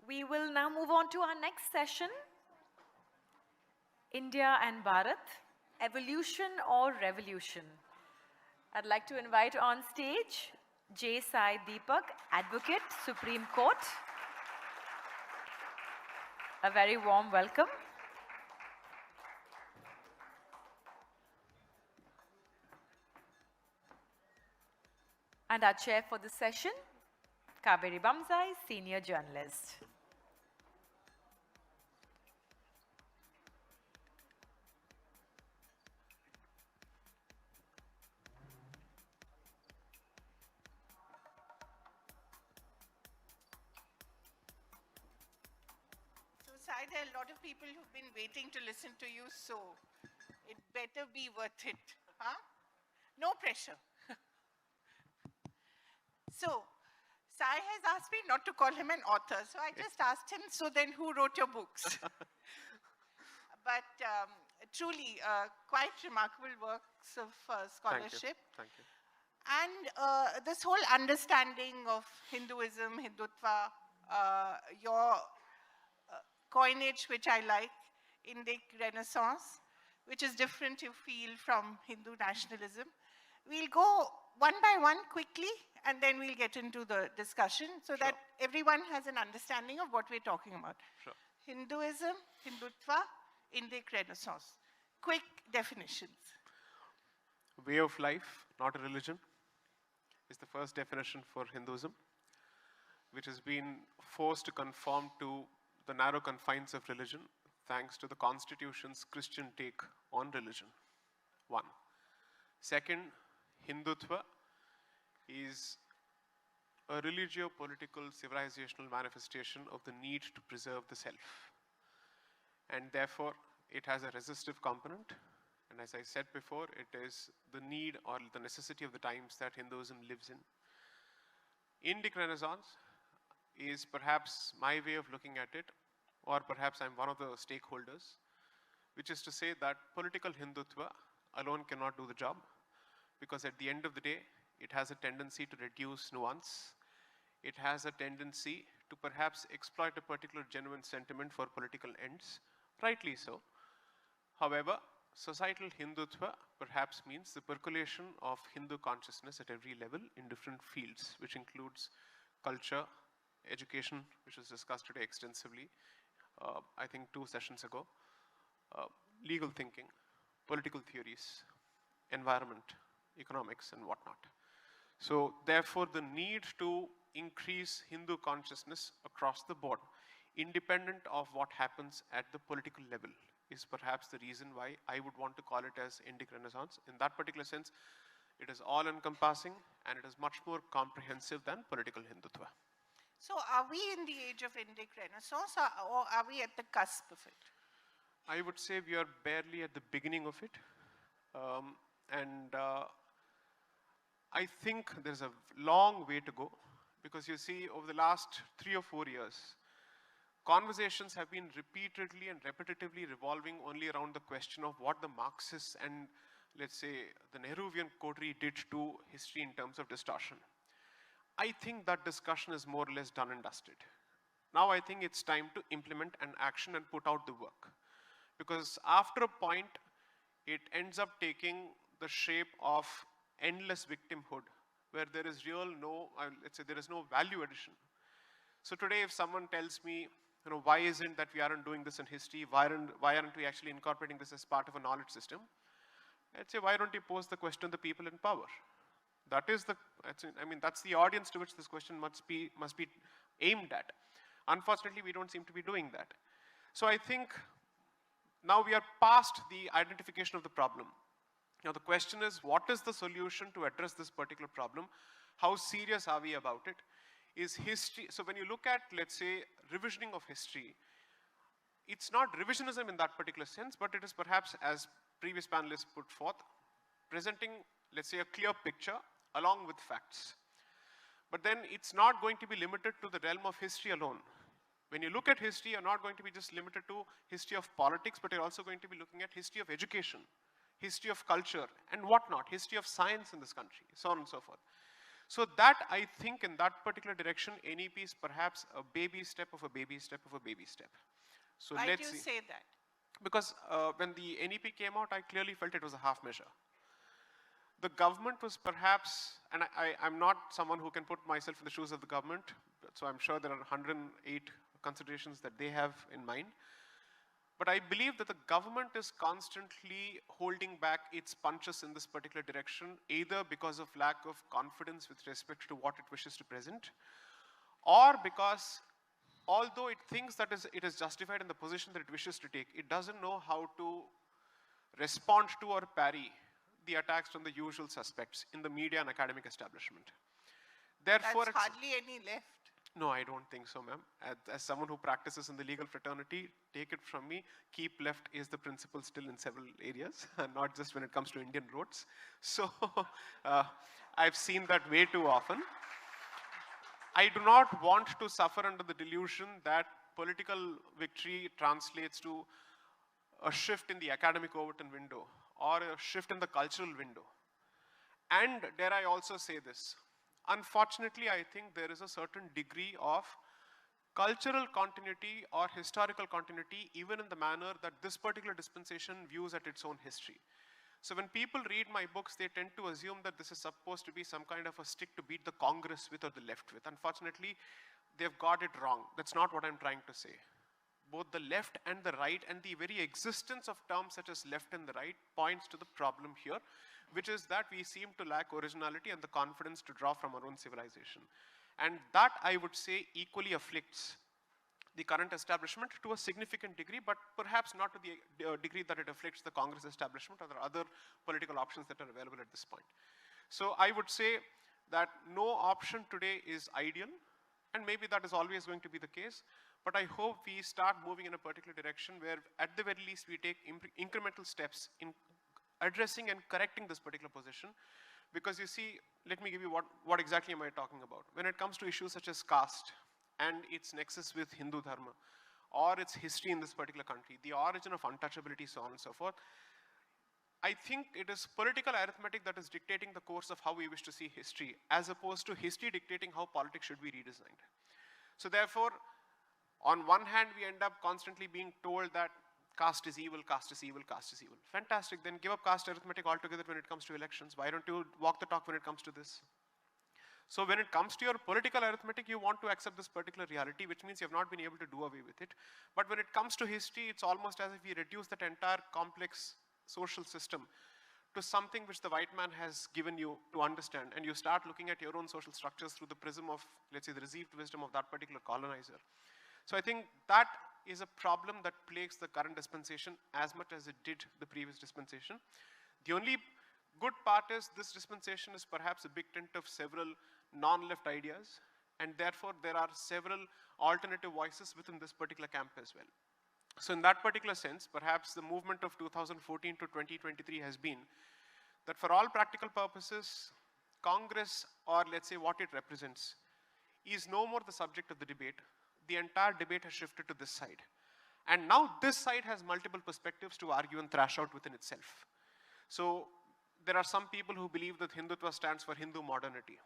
We will now move on to our next session, India and Bharat, Evolution or Revolution. I'd like to invite on stage J. Sai Deepak, Advocate, Supreme Court. A very warm welcome. And our chair for the session, Kaveree Bamzai, Senior Journalist. So, Sai, there are a lot of people who've been waiting to listen to you, so it better be worth it. Huh? No pressure. So, Sai has asked me not to call him an author, so I just asked him, so then who wrote your books? But truly, quite remarkable works of scholarship. Thank you. And this whole understanding of Hinduism, Hindutva, your coinage, which I like, Indic Renaissance, which is different, you feel, from Hindu nationalism. We'll go one by one quickly, and then we'll get into the discussion so that everyone has an understanding of what we're talking about. Sure. Hinduism, Hindutva, Indic Renaissance. Quick definitions. Way of life, not a religion, is the first definition for Hinduism, which has been forced to conform to the narrow confines of religion thanks to the Constitution's Christian take on religion. One. Second, Hindutva is a religio-political civilizational manifestation of the need to preserve the self. And therefore, it has a resistive component. And as I said before, it is the need or the necessity of the times that Hinduism lives in. Indic Renaissance is perhaps my way of looking at it, or perhaps I'm one of the stakeholders, which is to say that political Hindutva alone cannot do the job, because at the end of the day, it has a tendency to reduce nuance. It has a tendency to perhaps exploit a particular genuine sentiment for political ends, rightly so. However, societal Hindutva perhaps means the percolation of Hindu consciousness at every level in different fields, which includes culture, education, which was discussed today extensively, I think 2 sessions ago, legal thinking, political theories, environment, economics, and whatnot. So therefore, the need to increase Hindu consciousness across the board, independent of what happens at the political level, is perhaps the reason why I would want to call it as Indic Renaissance. In that particular sense, it is all-encompassing and it is much more comprehensive than political Hindutva. So are we in the age of Indic Renaissance, or are we at the cusp of it? I would say we are barely at the beginning of it. I think there's a long way to go, because you see, over the last 3 or 4 years, conversations have been repeatedly and repetitively revolving only around the question of what the Marxists and, let's say, the Nehruvian coterie did to history in terms of distortion. I think that discussion is more or less done and dusted. Now I think it's time to implement an action and put out the work. Because after a point, it ends up taking the shape of endless victimhood, where there is let's say there is no value addition. So today, if someone tells me, why isn't that we aren't doing this in history, why aren't we actually incorporating this as part of a knowledge system, I'd say, why don't you pose the question to the people in power? That's the audience to which this question must be aimed at. Unfortunately, we don't seem to be doing that. So I think now we are past the identification of the problem. Now the question is, what is the solution to address this particular problem? How serious are we about it? Is history, so when you look at, let's say, revisioning of history, it's not revisionism in that particular sense, but it is perhaps, as previous panelists put forth, presenting, let's say, a clear picture along with facts. But then it's not going to be limited to the realm of history alone. When you look at history, you're not going to be just limited to history of politics, but you're also going to be looking at history of education, history of culture, and whatnot, history of science in this country, so on and so forth. So that, I think, in that particular direction, NEP is perhaps a baby step of a baby step of a baby step. So Why do let's you see. say that? Because when the NEP came out, I clearly felt it was a half measure. The government was perhaps, and I'm not someone who can put myself in the shoes of the government, so I'm sure there are 108 considerations that they have in mind. But I believe that the government is constantly holding back its punches in this particular direction, either because of lack of confidence with respect to what it wishes to present, or because although it thinks that it is justified in the position that it wishes to take, it doesn't know how to respond to or parry the attacks from the usual suspects in the media and academic establishment. Therefore, That's hardly any left. no, I don't think so, ma'am. As someone who practices in the legal fraternity, take it from me, keep left is the principle still in several areas, not just when it comes to Indian roads. So I've seen that way too often. I do not want to suffer under the delusion that political victory translates to a shift in the academic Overton window or a shift in the cultural window. And dare I also say this, unfortunately, I think there is a certain degree of cultural continuity or historical continuity even in the manner that this particular dispensation views at its own history. So when people read my books, they tend to assume that this is supposed to be some kind of a stick to beat the Congress with or the left with. Unfortunately, they've got it wrong. That's not what I'm trying to say. Both the left and the right and the very existence of terms such as left and the right points to the problem here, which is that we seem to lack originality and the confidence to draw from our own civilization. And that, I would say, equally afflicts the current establishment to a significant degree, but perhaps not to the degree that it afflicts the Congress establishment or the other political options that are available at this point. So I would say that no option today is ideal, and maybe that is always going to be the case, but I hope we start moving in a particular direction where at the very least we take incremental steps in addressing and correcting this particular position. Because you see, let me give you what exactly am I talking about. When it comes to issues such as caste and its nexus with Hindu Dharma, or its history in this particular country, the origin of untouchability, so on and so forth, I think it is political arithmetic that is dictating the course of how we wish to see history, as opposed to history dictating how politics should be redesigned. So therefore, on one hand, we end up constantly being told that caste is evil, caste is evil, caste is evil. Fantastic, then give up caste arithmetic altogether when it comes to elections. Why don't you walk the talk when it comes to this? So when it comes to your political arithmetic, you want to accept this particular reality, which means you have not been able to do away with it. But when it comes to history, it's almost as if we reduce that entire complex social system to something which the white man has given you to understand, and you start looking at your own social structures through the prism of, let's say, the received wisdom of that particular colonizer. So I think that is a problem that plagues the current dispensation as much as it did the previous dispensation. The only good part is this dispensation is perhaps a big tent of several non-left ideas, and therefore there are several alternative voices within this particular camp as well. So in that particular sense, perhaps the movement of 2014 to 2023 has been that for all practical purposes, Congress, or let's say what it represents, is no more the subject of the debate. The entire debate has shifted to this side. And now this side has multiple perspectives to argue and thrash out within itself. So there are some people who believe that Hindutva stands for Hindu modernity.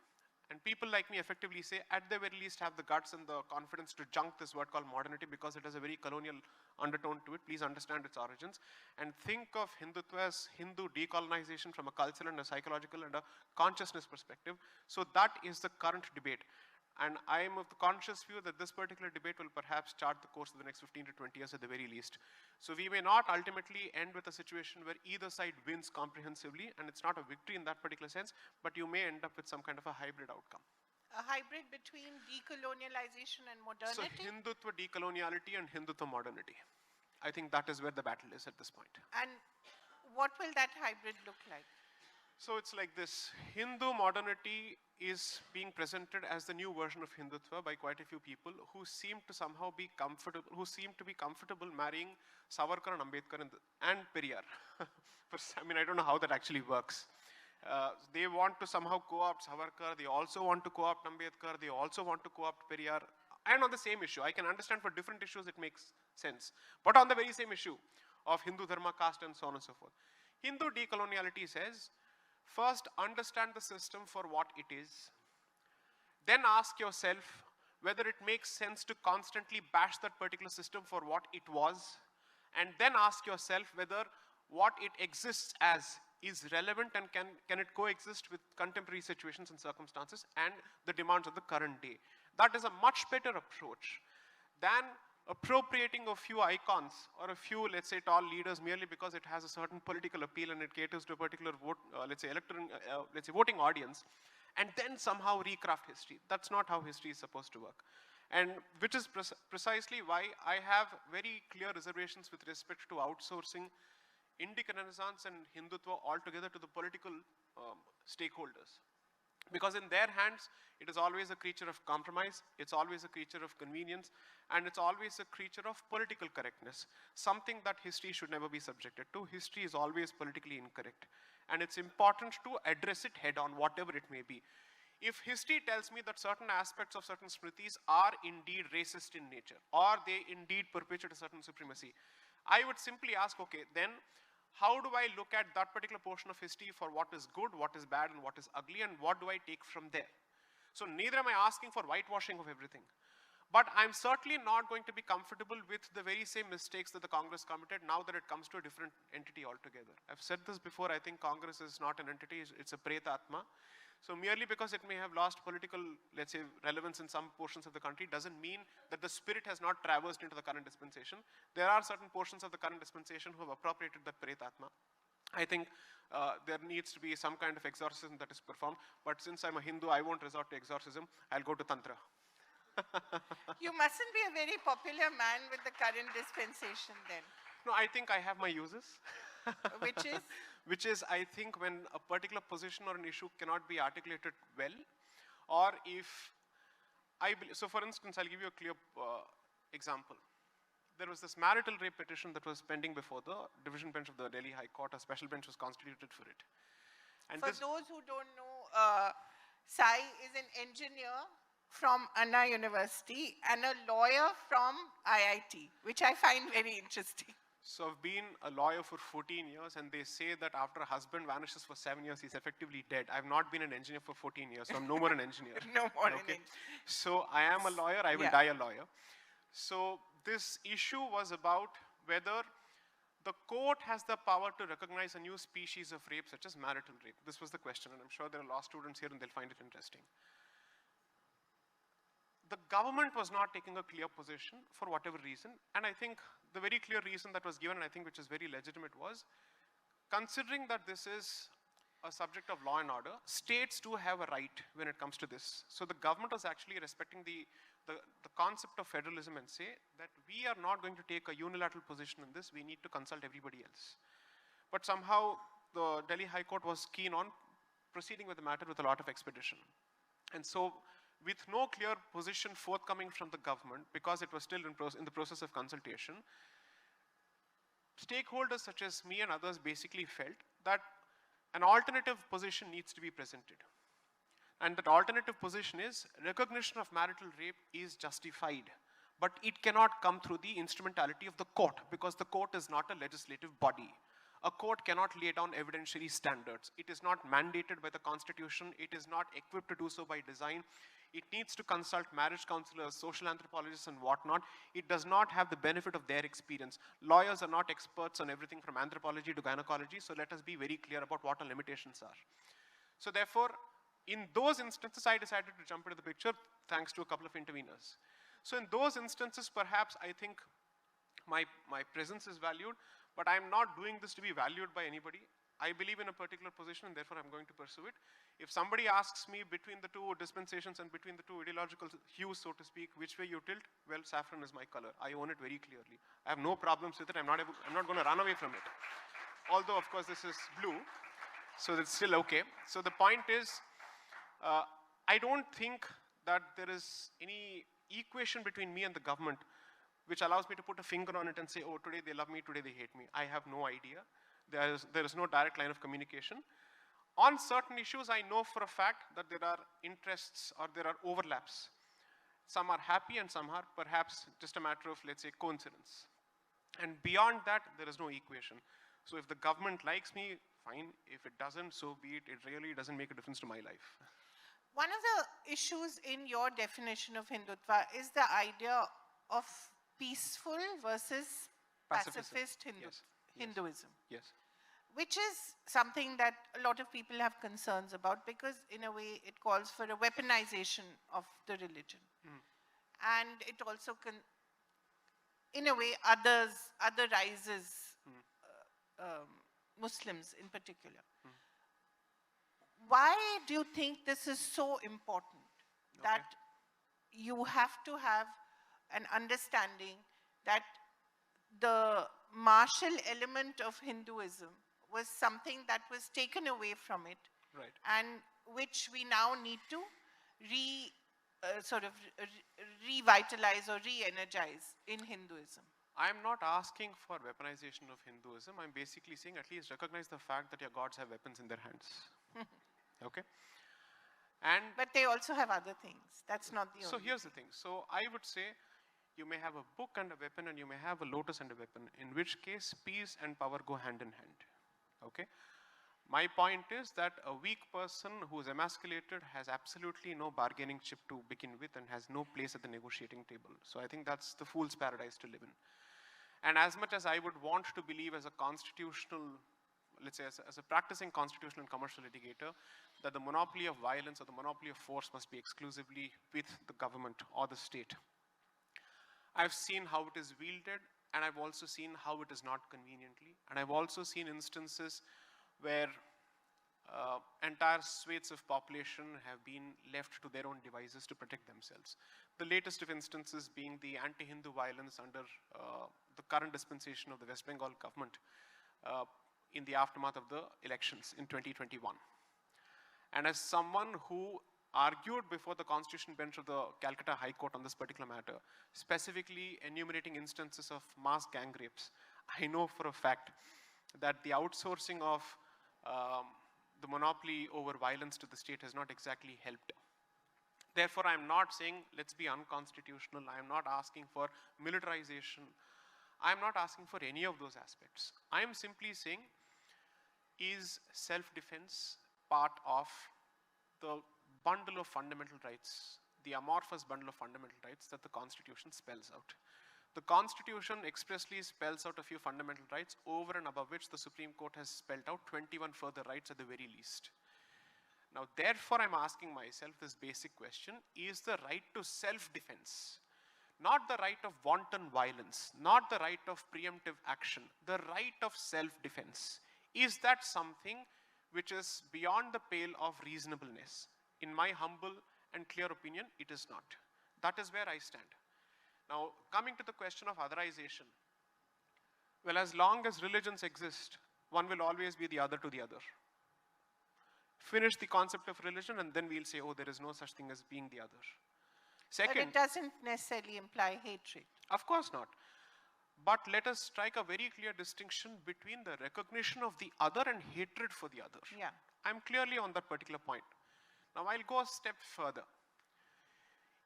And people like me effectively say, at the very least, have the guts and the confidence to junk this word called modernity because it has a very colonial undertone to it. Please understand its origins. And think of Hindutva as Hindu decolonization from a cultural and a psychological and a consciousness perspective. So that is the current debate. And I am of the conscious view that this particular debate will perhaps chart the course of the next 15 to 20 years at the very least. So we may not ultimately end with a situation where either side wins comprehensively, and it's not a victory in that particular sense, but you may end up with some kind of a hybrid outcome. A hybrid between decolonialization and modernity? So Hindutva decoloniality and Hindutva modernity. I think that is where the battle is at this point. And what will that hybrid look like? So it's like this. Hindu modernity is being presented as the new version of Hindutva by quite a few people who seem to somehow be comfortable marrying Savarkar and Ambedkar and Periyar. I mean, I don't know how that actually works. They want to somehow co-opt Savarkar, they also want to co-opt Ambedkar, they also want to co-opt Periyar, and on the same issue. I can understand for different issues it makes sense, but on the very same issue of Hindu Dharma, caste, and so on and so forth. Hindu decoloniality says, first, understand the system for what it is. then ask yourself whether it makes sense to constantly bash that particular system for what it was, and then ask yourself whether what it exists as is relevant and can it coexist with contemporary situations and circumstances and the demands of the current day. That is a much better approach than appropriating a few icons or a few, let's say, tall leaders merely because it has a certain political appeal and it caters to a particular vote, let's say, voting audience, and then somehow recraft history. That's not how history is supposed to work. And which is precisely why I have very clear reservations with respect to outsourcing Indic Renaissance and Hindutva altogether to the political stakeholders. Because in their hands, it is always a creature of compromise, it's always a creature of convenience, and it's always a creature of political correctness, something that history should never be subjected to. History is always politically incorrect, and it's important to address it head on, whatever it may be. If history tells me that certain aspects of certain smritis are indeed racist in nature, or they indeed perpetuate a certain supremacy, I would simply ask, okay, then how do I look at that particular portion of history for what is good, what is bad, and what is ugly, and what do I take from there? So neither am I asking for whitewashing of everything. But I'm certainly not going to be comfortable with the very same mistakes that the Congress committed now that it comes to a different entity altogether. I've said this before, I think Congress is not an entity, it's a Pretatma. So merely because it may have lost political, let's say, relevance in some portions of the country doesn't mean that the spirit has not traversed into the current dispensation. There are certain portions of the current dispensation who have appropriated that Pretatma. I think there needs to be some kind of exorcism that is performed, but since I'm a Hindu, I won't resort to exorcism, I'll go to Tantra. You mustn't be a very popular man with the current dispensation then. No, I think I have my uses. Which is? Which is, I think, when a particular position or an issue cannot be articulated well, or if so for instance, I'll give you a clear example. There was this marital rape petition that was pending before the division bench of the Delhi High Court. A special bench was constituted for it. And for those who don't know, Sai is an engineer from Anna University and a lawyer from IIT, which I find very interesting. So I've been a lawyer for 14 years, and they say that after a husband vanishes for 7 years, he's effectively dead. I've not been an engineer for 14 years, so I'm no more an engineer. No more an engineer. So I am a lawyer, I will die a lawyer. So this issue was about whether the court has the power to recognize a new species of rape, such as marital rape. This was the question, and I'm sure there are law students here and they'll find it interesting. The government was not taking a clear position for whatever reason, and I think the very clear reason that was given, and I think which is very legitimate, was considering that this is a subject of law and order, states do have a right when it comes to this. So the government was actually respecting the concept of federalism and say that we are not going to take a unilateral position in this, we need to consult everybody else. But somehow the Delhi High Court was keen on proceeding with the matter with a lot of expedition. And so with no clear position forthcoming from the government, because it was still in the process of consultation, stakeholders such as me and others basically felt that an alternative position needs to be presented. And that alternative position is recognition of marital rape is justified, but it cannot come through the instrumentality of the court, because the court is not a legislative body. A court cannot lay down evidentiary standards. It is not mandated by the constitution. It is not equipped to do so by design. It needs to consult marriage counselors, social anthropologists, and whatnot. It does not have the benefit of their experience. Lawyers are not experts on everything from anthropology to gynecology, so let us be very clear about what our limitations are. So therefore, in those instances, I decided to jump into the picture thanks to a couple of interveners. So in those instances, perhaps I think my presence is valued, but I'm not doing this to be valued by anybody. I believe in a particular position, and therefore I'm going to pursue it. If somebody asks me between the two dispensations and between the two ideological hues, so to speak, which way you tilt, well, saffron is my color. I own it very clearly. I have no problems with it. I'm not going to run away from it. Although, of course, this is blue, so it's still okay. So the point is, I don't think that there is any equation between me and the government which allows me to put a finger on it and say, oh, today they love me, today they hate me. I have no idea. There is no direct line of communication. On certain issues, I know for a fact that there are interests or there are overlaps. Some are happy and some are perhaps just a matter of, let's say, coincidence. And beyond that, there is no equation. So if the government likes me, fine. If it doesn't, so be it. It really doesn't make a difference to my life. One of the issues in your definition of Hindutva is the idea of peaceful versus Pacifism. pacifist Yes. Hinduism, Yes. which is something that a lot of people have concerns about because, in a way, it calls for a weaponization of the religion. And it also in a way, otherizes Muslims in particular. Why do you think this is so important that you have to have an understanding that the martial element of Hinduism was something that was taken away from it, Right. and which we now need to revitalize or re-energize in Hinduism? I'm not asking for weaponization of Hinduism. I'm basically saying at least recognize the fact that your gods have weapons in their hands. Okay? And But they also have other things. That's not the so only. here's the thing. So I would say you may have a book and a weapon, and you may have a lotus and a weapon, in which case peace and power go hand in hand. Okay? My point is that a weak person who is emasculated has absolutely no bargaining chip to begin with and has no place at the negotiating table. So I think that's the fool's paradise to live in. And as much as I would want to believe as a constitutional, let's say as a practicing constitutional and commercial litigator, that the monopoly of violence or the monopoly of force must be exclusively with the government or the state, I've seen how it is wielded, and I've also seen how it is not conveniently. And I've also seen instances where entire swathes of population have been left to their own devices to protect themselves. The latest of instances being the anti-Hindu violence under the current dispensation of the West Bengal government in the aftermath of the elections in 2021. And as someone who argued before the Constitution bench of the Calcutta High Court on this particular matter, specifically enumerating instances of mass gang rapes, I know for a fact that the outsourcing of the monopoly over violence to the state has not exactly helped. Therefore, I'm not saying let's be unconstitutional. I'm not asking for militarization. I'm not asking for any of those aspects. I'm simply saying, is self-defense part of the bundle of fundamental rights, the amorphous bundle of fundamental rights that the Constitution spells out? The Constitution expressly spells out a few fundamental rights, over and above which the Supreme Court has spelled out 21 further rights at the very least. Now, therefore, I'm asking myself this basic question: is the right to self-defense, not the right of wanton violence, not the right of preemptive action, the right of self-defense, is that something which is beyond the pale of reasonableness? In my humble and clear opinion, it is not. That is where I stand. Now, coming to the question of otherization, well, as long as religions exist, one will always be the other to the other. Finish the concept of religion and then we'll say, oh, there is no such thing as being the other. But Second, it doesn't necessarily imply hatred. of course not. But let us strike a very clear distinction between the recognition of the other and hatred for the other. Yeah. I'm clearly on that particular point. Now, I'll go a step further.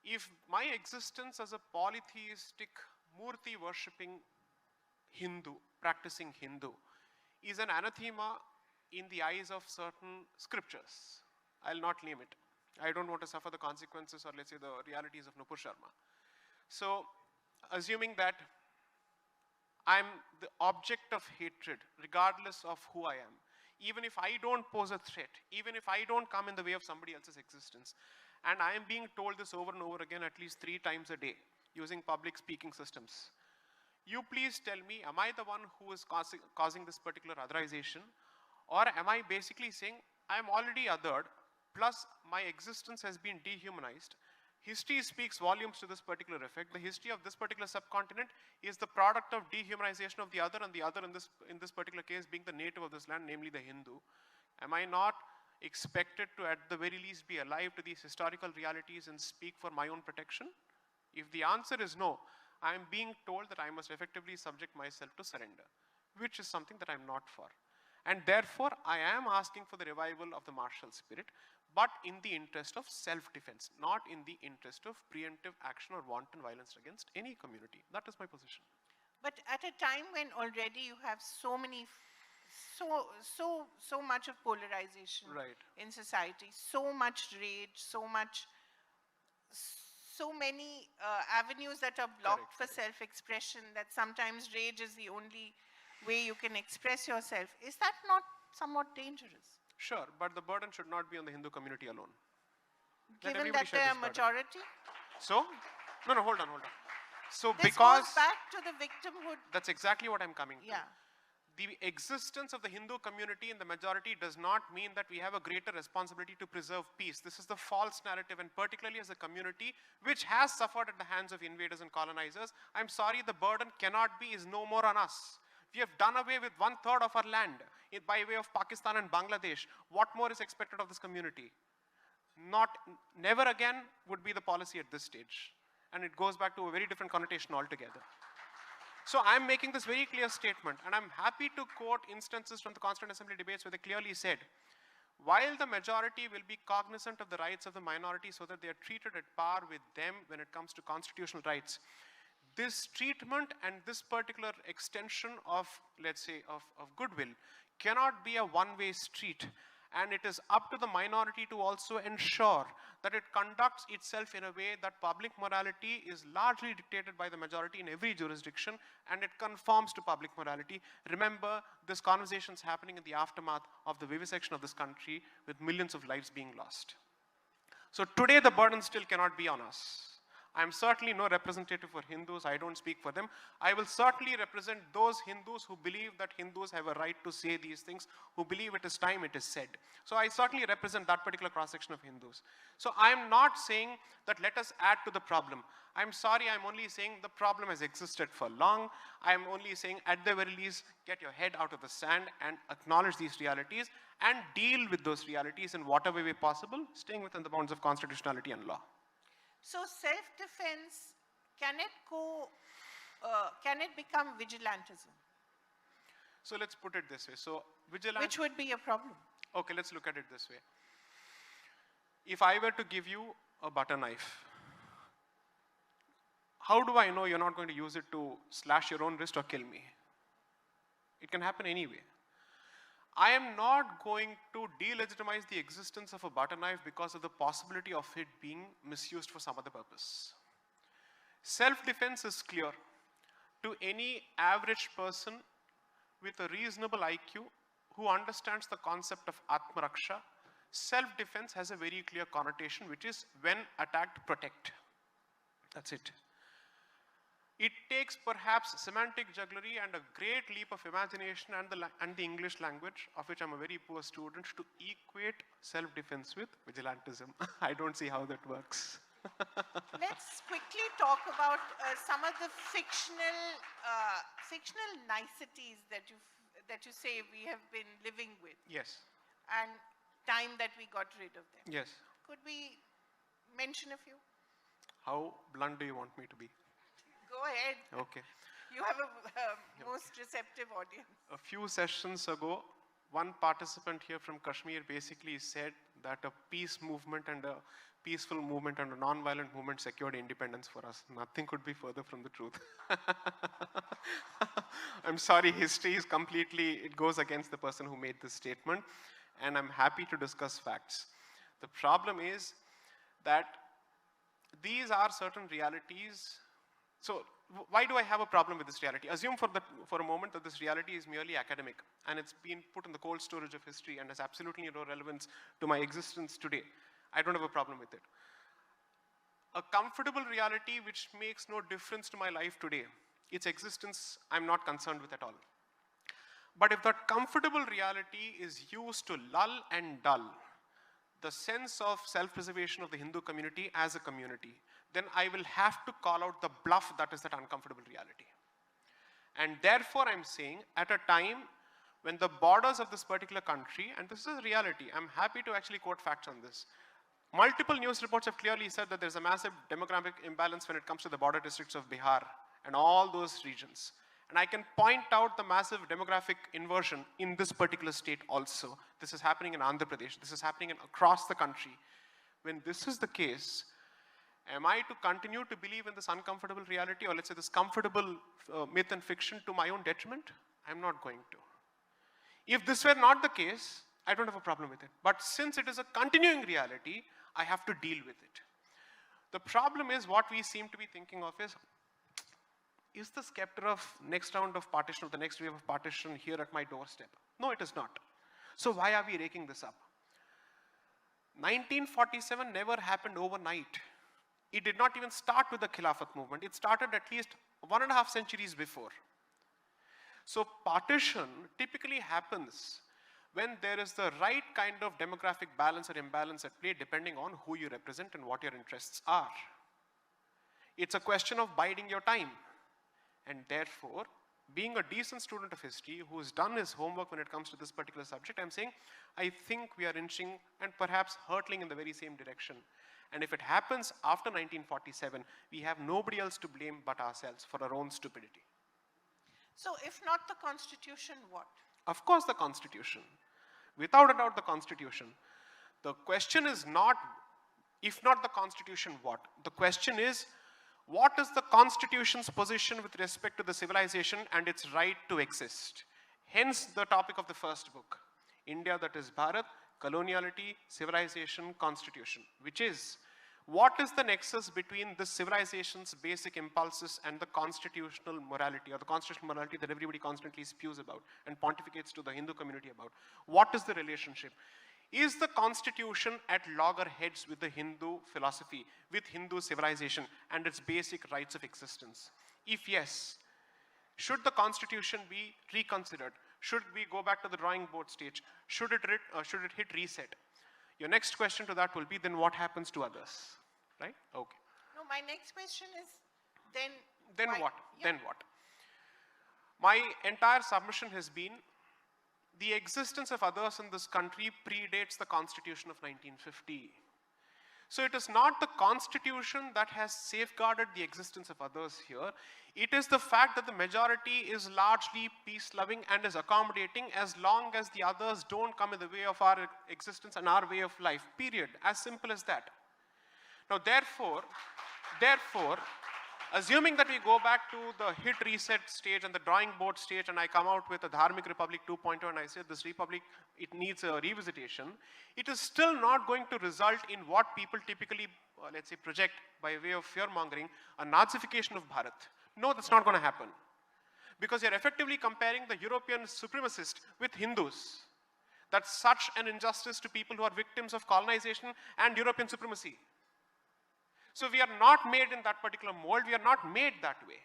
If my existence as a polytheistic, murti-worshipping Hindu, practicing Hindu, is an anathema in the eyes of certain scriptures, I'll not name it. I don't want to suffer the consequences or, let's say, the realities of Nupur Sharma. So, assuming that I'm the object of hatred, regardless of who I am, even if I don't pose a threat, even if I don't come in the way of somebody else's existence, and I am being told this over and over again at least 3 times a day using public speaking systems, you please tell me, am I the one who is causing this particular otherization, or am I basically saying I'm already othered, plus my existence has been dehumanized? History speaks volumes to this particular effect. The history of this particular subcontinent is the product of dehumanization of the other, and the other in this particular case being the native of this land, namely the Hindu. Am I not expected to at the very least be alive to these historical realities and speak for my own protection? If the answer is no, I am being told that I must effectively subject myself to surrender, which is something that I'm not for. And therefore, I am asking for the revival of the martial spirit, but in the interest of self-defense, not in the interest of preemptive action or wanton violence against any community. That is my position. But at a time when already you have so many so much of polarization Right. in society, so much rage, so many avenues that are blocked Correct, for self-expression, that sometimes rage is the only way you can express yourself. Is that not somewhat dangerous? Sure, but the burden should not be on the Hindu community alone. Let Given everybody that share they are this burden. majority? So, no, hold on. So This because goes back to the victimhood. that's exactly what I'm coming to. Yeah. The existence of the Hindu community in the majority does not mean that we have a greater responsibility to preserve peace. This is the false narrative, and particularly as a community which has suffered at the hands of invaders and colonizers, I'm sorry, the burden is no more on us. We have done away with 1/3 of our land by way of Pakistan and Bangladesh. What more is expected of this community? Never again would be the policy at this stage. And it goes back to a very different connotation altogether. So I'm making this very clear statement, and I'm happy to quote instances from the Constituent Assembly debates where they clearly said, while the majority will be cognizant of the rights of the minority so that they are treated at par with them when it comes to constitutional rights, this treatment and this particular extension of, let's say, of goodwill cannot be a one-way street. And it is up to the minority to also ensure that it conducts itself in a way that public morality is largely dictated by the majority in every jurisdiction, and it conforms to public morality. Remember, this conversation is happening in the aftermath of the vivisection of this country with millions of lives being lost. So today the burden still cannot be on us. I am certainly no representative for Hindus. I don't speak for them. I will certainly represent those Hindus who believe that Hindus have a right to say these things, who believe it is time it is said. So I certainly represent that particular cross-section of Hindus. So I am not saying that let us add to the problem. I'm sorry, I'm only saying the problem has existed for long. I'm only saying at the very least, get your head out of the sand and acknowledge these realities and deal with those realities in whatever way possible, staying within the bounds of constitutionality and law. So self-defense, can it become vigilantism? So let's put it this way. So vigilance. Which would be a problem? Okay, let's look at it this way. If I were to give you a butter knife, how do I know you're not going to use it to slash your own wrist or kill me? It can happen anyway. I am not going to delegitimize the existence of a butter knife because of the possibility of it being misused for some other purpose. Self-defense is clear to any average person with a reasonable IQ who understands the concept of Atmaraksha. Self-defense has a very clear connotation, which is when attacked, protect. That's it. It takes perhaps semantic jugglery and a great leap of imagination and the English language, of which I'm a very poor student, to equate self-defense with vigilantism. I don't see how that works. Let's quickly talk about some of the fictional niceties that you say we have been living with. Yes. And time that we got rid of them. Yes. Could we mention a few? How blunt do you want me to be? Go ahead. Okay. You have a most receptive audience. A few sessions ago, one participant here from Kashmir basically said that a peace movement and a peaceful movement and a non-violent movement secured independence for us. Nothing could be further from the truth. I'm sorry, history is it goes against the person who made this statement, and I'm happy to discuss facts. The problem is that these are certain realities. So why do I have a problem with this reality? Assume for a moment that this reality is merely academic and it's been put in the cold storage of history and has absolutely no relevance to my existence today. I don't have a problem with it. A comfortable reality which makes no difference to my life today, its existence I'm not concerned with at all. But if that comfortable reality is used to lull and dull the sense of self-preservation of the Hindu community as a community, then I will have to call out the bluff that is that uncomfortable reality. And therefore, I'm saying at a time when the borders of this particular country, and this is a reality, I'm happy to actually quote facts on this. Multiple news reports have clearly said that there's a massive demographic imbalance when it comes to the border districts of Bihar and all those regions. And I can point out the massive demographic inversion in this particular state also. This is happening in Andhra Pradesh. This is happening across the country. When this is the case, am I to continue to believe in this uncomfortable reality, or let's say this comfortable myth and fiction to my own detriment? I'm not going to. If this were not the case, I don't have a problem with it. But since it is a continuing reality, I have to deal with it. The problem is what we seem to be thinking of is the scepter of next round of partition, of the next wave of partition here at my doorstep? No, it is not. So why are we raking this up? 1947 never happened overnight. It did not even start with the Khilafat movement. It started at least 1.5 centuries before. So partition typically happens when there is the right kind of demographic balance or imbalance at play depending on who you represent and what your interests are. It's a question of biding your time. And therefore, being a decent student of history who's done his homework when it comes to this particular subject, I'm saying, I think we are inching and perhaps hurtling in the very same direction. And if it happens after 1947, we have nobody else to blame but ourselves for our own stupidity. So if not the Constitution, what? Of course the Constitution. Without a doubt the Constitution. The question is not, if not the Constitution, what? The question is, what is the Constitution's position with respect to the civilization and its right to exist? Hence the topic of the first book, India, that is Bharat, Coloniality, Civilization, Constitution, which is, what is the nexus between this civilization's basic impulses and the constitutional morality, or the constitutional morality that everybody constantly spews about and pontificates to the Hindu community about? What is the relationship? Is the Constitution at loggerheads with the Hindu philosophy, with Hindu civilization and its basic rights of existence? If yes, should the Constitution be reconsidered? Should we go back to the drawing board stage? Should it hit reset? Your next question to that will be, then what happens to others? Right? Okay. No, my next question is, then what? Yeah. Then what? My entire submission has been, the existence of others in this country predates the Constitution of 1950. So it is not the Constitution that has safeguarded the existence of others here. It is the fact that the majority is largely peace-loving and is accommodating as long as the others don't come in the way of our existence and our way of life, period. As simple as that. Now therefore, assuming that we go back to the hit reset stage and the drawing board stage and I come out with a Dharmic Republic 2.0 and I say this republic, it needs a revisitation, it is still not going to result in what people typically, let's say, project by way of fear-mongering, a Nazification of Bharat. No, that's not going to happen. Because you're effectively comparing the European supremacist with Hindus. That's such an injustice to people who are victims of colonization and European supremacy. So we are not made in that particular mold. We are not made that way.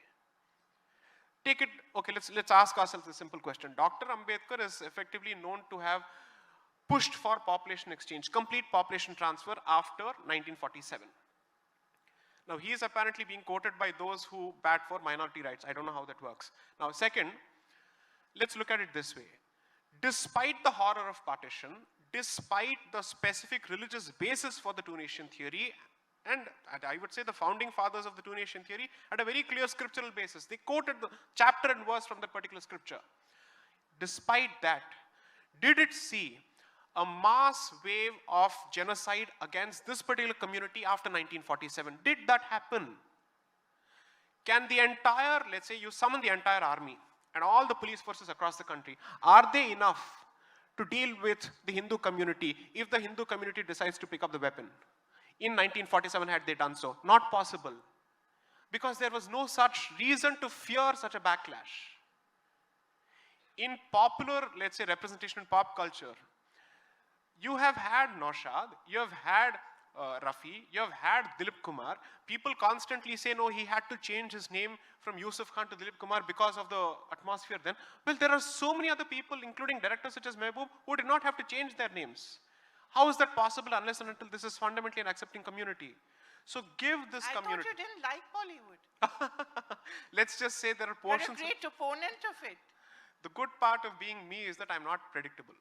Take it, okay, let's ask ourselves a simple question. Dr. Ambedkar is effectively known to have pushed for population exchange, complete population transfer after 1947. Now he is apparently being quoted by those who bat for minority rights. I don't know how that works. Now second, let's look at it this way. Despite the horror of partition, despite the specific religious basis for the two-nation theory, and I would say the founding fathers of the two-nation theory had a very clear scriptural basis. They quoted the chapter and verse from that particular scripture. Despite that, did it see a mass wave of genocide against this particular community after 1947? Did that happen? Can the entire, let's say you summon the entire army and all the police forces across the country, are they enough to deal with the Hindu community if the Hindu community decides to pick up the weapon? In 1947, had they done so? Not possible. Because there was no such reason to fear such a backlash. In popular, let's say, representation in pop culture, you have had Naushad, you have had Rafi, you have had Dilip Kumar. People constantly say, no, he had to change his name from Yusuf Khan to Dilip Kumar because of the atmosphere then. Well, there are so many other people, including directors such as Mehboob, who did not have to change their names. How is that possible unless and until this is fundamentally an accepting community? So give this community... I thought you didn't like Bollywood. Let's just say there are You're portions... a great opponent of it. The good part of being me is that I'm not predictable.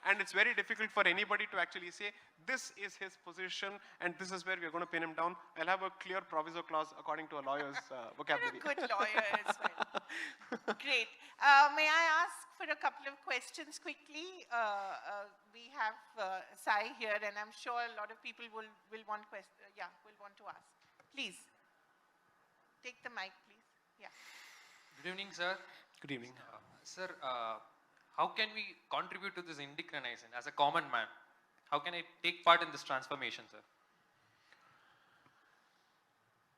And it's very difficult for anybody to actually say, this is his position and this is where we're going to pin him down. I'll have a clear proviso clause according to a lawyer's vocabulary. You're a good lawyer as well. Great. May I ask for a couple of questions quickly? We have Sai here and I'm sure a lot of people will want to ask. Please. Take the mic, please. Yeah. Good evening, sir. Good evening. Sir, how can we contribute to this indigenization as a common man? How can I take part in this transformation, sir?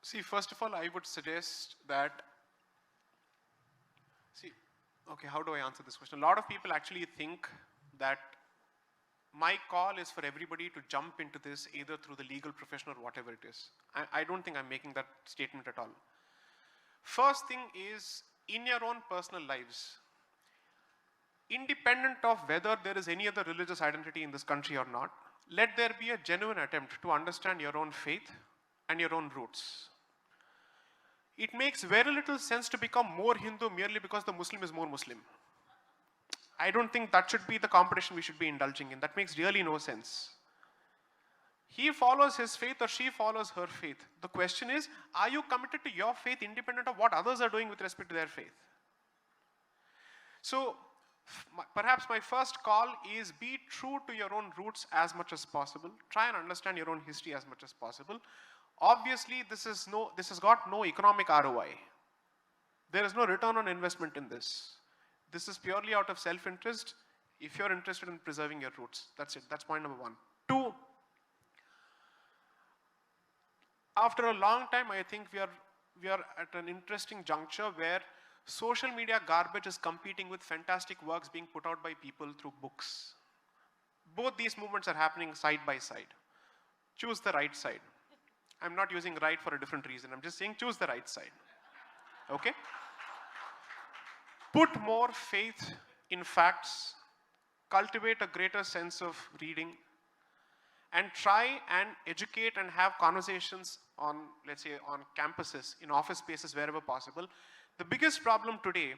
See, first of all, I would suggest that, see, okay, how do I answer this question? A lot of people actually think that my call is for everybody to jump into this either through the legal profession or whatever it is. I don't think I'm making that statement at all. First thing is, in your own personal lives, independent of whether there is any other religious identity in this country or not, let there be a genuine attempt to understand your own faith and your own roots. It makes very little sense to become more Hindu merely because the Muslim is more Muslim. I don't think that should be the competition we should be indulging in. That makes really no sense. He follows his faith or she follows her faith. The question is, are you committed to your faith independent of what others are doing with respect to their faith? So, perhaps my first call is be true to your own roots as much as possible. Try and understand your own history as much as possible. Obviously, this has got no economic ROI. There is no return on investment in this. This is purely out of self-interest if you're interested in preserving your roots. That's it. That's point number one. Two, after a long time, I think we are at an interesting juncture where social media garbage is competing with fantastic works being put out by people through books. Both these movements are happening side by side. Choose the right side. I'm not using right for a different reason. I'm just saying choose the right side. Okay? Put more faith in facts, cultivate a greater sense of reading, and try and educate and have conversations on, let's say, on campuses, in office spaces, wherever possible. The biggest problem today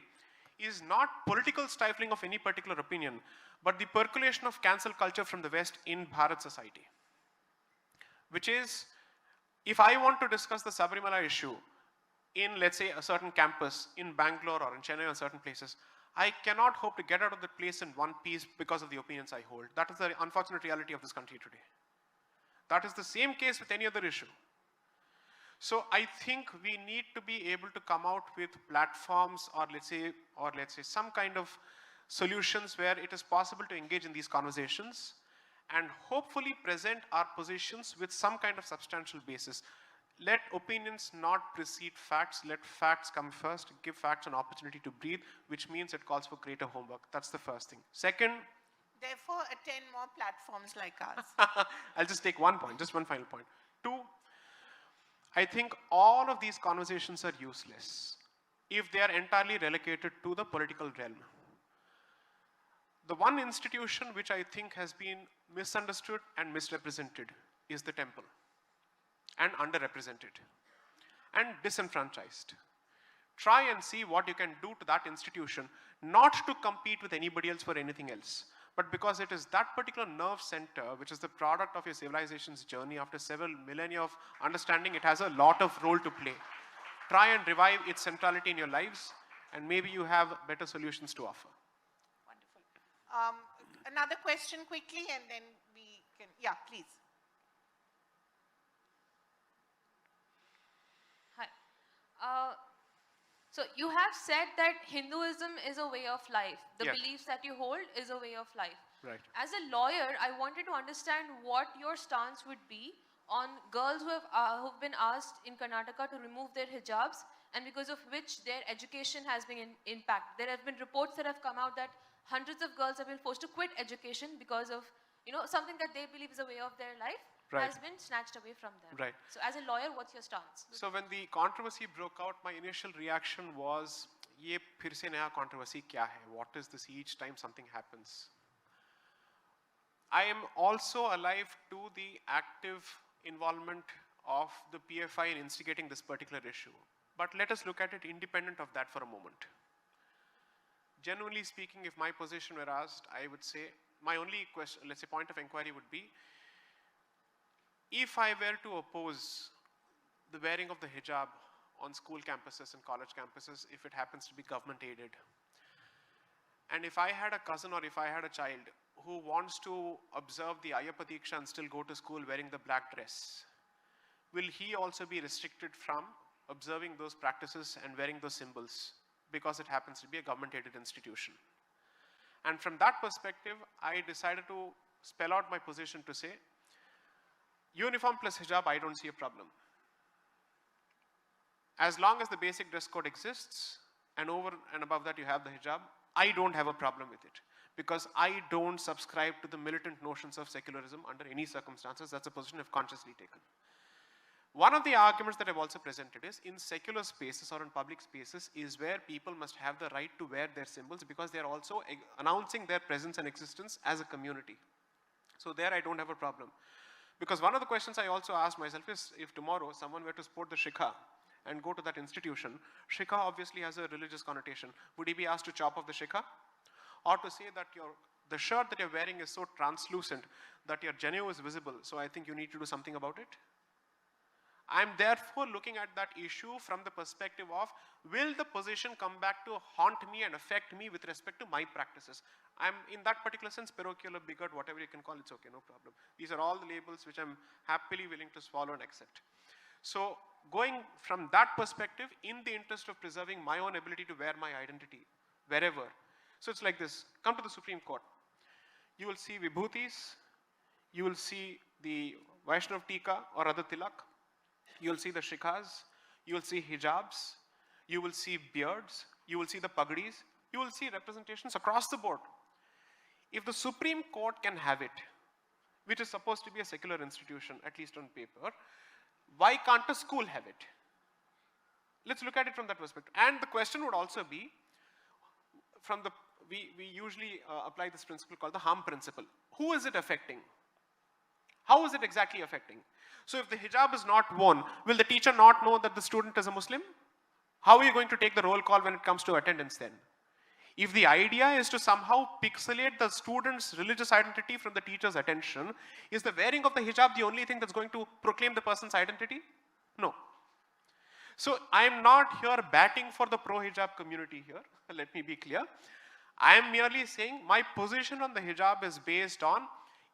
is not political stifling of any particular opinion, but the percolation of cancel culture from the West in Bharat society. Which is, if I want to discuss the Sabarimala issue in, let's say, a certain campus in Bangalore or in Chennai or certain places, I cannot hope to get out of the place in one piece because of the opinions I hold. That is the unfortunate reality of this country today. That is the same case with any other issue. So I think we need to be able to come out with platforms or let's say some kind of solutions where it is possible to engage in these conversations and hopefully present our positions with some kind of substantial basis. Let opinions not precede facts. Let facts come first. Give facts an opportunity to breathe, which means it calls for greater homework. That's the first thing. Second, Therefore, attend more platforms like ours. I'll just take one point, just one final point. Two, I think all of these conversations are useless if they are entirely relegated to the political realm. The one institution which I think has been misunderstood and misrepresented is the temple, and underrepresented and disenfranchised. Try and see what you can do to that institution, not to compete with anybody else for anything else, but because it is that particular nerve center which is the product of your civilization's journey after several millennia of understanding. It has a lot of role to play. Try and revive its centrality in your lives, and maybe you have better solutions to offer. Wonderful. Another question quickly, and then we can, yeah, please. Hi. So you have said that Hinduism is a way of life. The Yes. beliefs that you hold is a way of life. Right. As a lawyer, I wanted to understand what your stance would be on girls who've been asked in Karnataka to remove their hijabs, and because of which their education has been impacted. There have been reports that have come out that hundreds of girls have been forced to quit education because of something that they believe is a way of their life. Right. Has been snatched away from them. Right. So as a lawyer, what's your stance? So when the controversy broke out, my initial reaction was, "Ye phir se naya controversy kya hai? What is this each time something happens?" I am also alive to the active involvement of the PFI in instigating this particular issue. But let us look at it independent of that for a moment. Genuinely speaking, if my position were asked, I would say, my only question, let's say point of inquiry would be, if I were to oppose the wearing of the hijab on school campuses and college campuses, if it happens to be government aided, and if I had a cousin or if I had a child who wants to observe the Ayyappa Diksha and still go to school wearing the black dress, will he also be restricted from observing those practices and wearing those symbols because it happens to be a government-aided institution. And from that perspective, I decided to spell out my position to say, uniform plus hijab, I don't see a problem. As long as the basic dress code exists, and over and above that you have the hijab, I don't have a problem with it. Because I don't subscribe to the militant notions of secularism under any circumstances. That's a position I've consciously taken. One of the arguments that I've also presented is, in secular spaces or in public spaces is where people must have the right to wear their symbols, because they are also announcing their presence and existence as a community. So there I don't have a problem. Because one of the questions I also asked myself is, if tomorrow someone were to sport the shikha and go to that institution, shikha obviously has a religious connotation. Would he be asked to chop off the shikha? Or to say that the shirt that you're wearing is so translucent that your genu is visible, so I think you need to do something about it? I'm therefore looking at that issue from the perspective of, will the position come back to haunt me and affect me with respect to my practices? I'm in that particular sense parochial or bigot, whatever you can call it, it's okay, no problem. These are all the labels which I'm happily willing to swallow and accept. So going from that perspective, in the interest of preserving my own ability to wear my identity wherever. So it's like this, come to the Supreme Court. You will see vibhutis, you will see the Vaishnav Tika or other tilak, you will see the shikhas, you will see hijabs, you will see beards, you will see the pagdis, you will see representations across the board. If the Supreme Court can have it, which is supposed to be a secular institution, at least on paper, why can't a school have it? Let's look at it from that perspective. And the question would also be, from the, we usually apply this principle called the harm principle. Who is it affecting? How is it exactly affecting? So if the hijab is not worn, will the teacher not know that the student is a Muslim? How are you going to take the roll call when it comes to attendance then? If the idea is to somehow pixelate the student's religious identity from the teacher's attention, is the wearing of the hijab the only thing that's going to proclaim the person's identity? No. So I am not here batting for the pro-hijab community here, let me be clear. I am merely saying my position on the hijab is based on,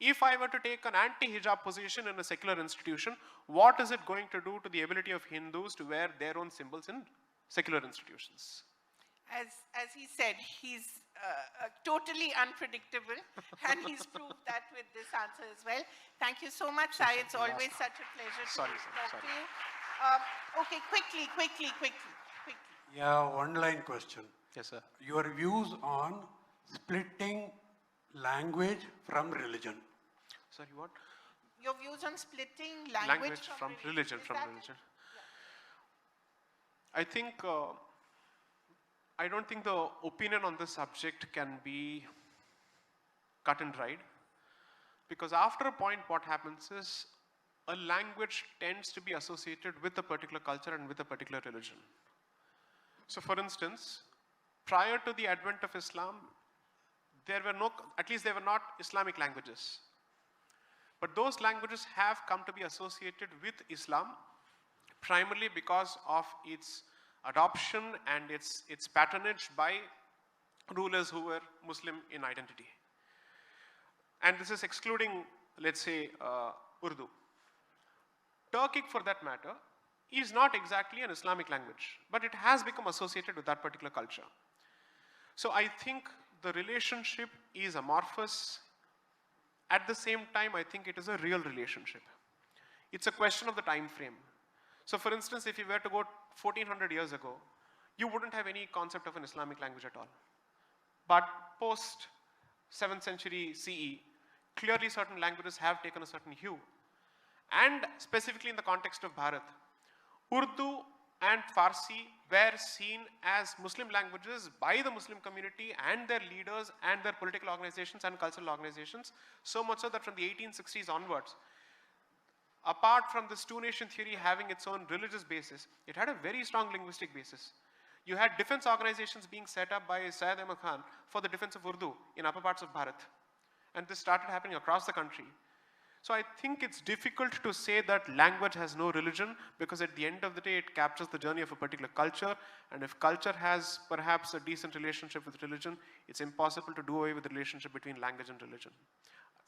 if I were to take an anti-hijab position in a secular institution, what is it going to do to the ability of Hindus to wear their own symbols in secular institutions? As he said, he's totally unpredictable, and he's proved that with this answer as well. Thank you so much, Sai. It's always such a pleasure to talk to you. Okay, quickly. Yeah, one-line question. Yes, sir. Your views on splitting language from religion. Sorry, what? Your views on splitting language from religion. From religion. I think, I don't think the opinion on this subject can be cut and dried. Because after a point, what happens is, a language tends to be associated with a particular culture and with a particular religion. So for instance, prior to the advent of Islam, there were no, at least they were not Islamic languages. But those languages have come to be associated with Islam, primarily because of its adoption and its patronage by rulers who were Muslim in identity. And this is excluding, let's say, Urdu. Turkic, for that matter, is not exactly an Islamic language, but it has become associated with that particular culture. So I think the relationship is amorphous. At the same time, I think it is a real relationship. It's a question of the time frame. So for instance, if you were to go 1400 years ago, you wouldn't have any concept of an Islamic language at all. But post 7th century CE, clearly certain languages have taken a certain hue. And specifically in the context of Bharat, Urdu and Farsi were seen as Muslim languages by the Muslim community and their leaders and their political organizations and cultural organizations, so much so that from the 1860s onwards, apart from this two-nation theory having its own religious basis, it had a very strong linguistic basis. You had defense organizations being set up by Sai Deepak Khan for the defense of Urdu in upper parts of Bharat. And this started happening across the country. So I think it's difficult to say that language has no religion, because at the end of the day, it captures the journey of a particular culture. And if culture has perhaps a decent relationship with religion, it's impossible to do away with the relationship between language and religion.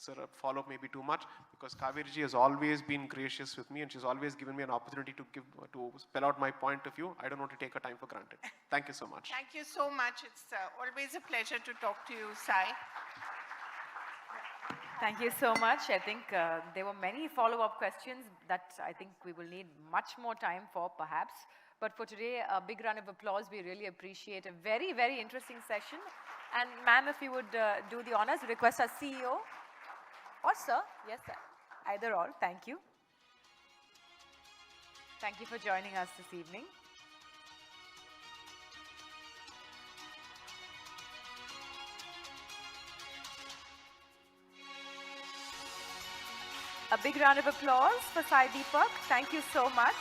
sir, a follow-up may be too much, because Kaveree ji has always been gracious with me and she's always given me an opportunity to spell out my point of view. I don't want to take her time for granted. Thank you so much. Thank you so much. It's always a pleasure to talk to you, Sai. Thank you so much. I think there were many follow-up questions that I think we will need much more time for, perhaps. But for today, a big round of applause. We really appreciate a very, very interesting session. And ma'am, if you would do the honors, request our CEO. Or sir, yes, sir. Either or, thank you. Thank you for joining us this evening. A big round of applause for Sai Deepak. Thank you so much.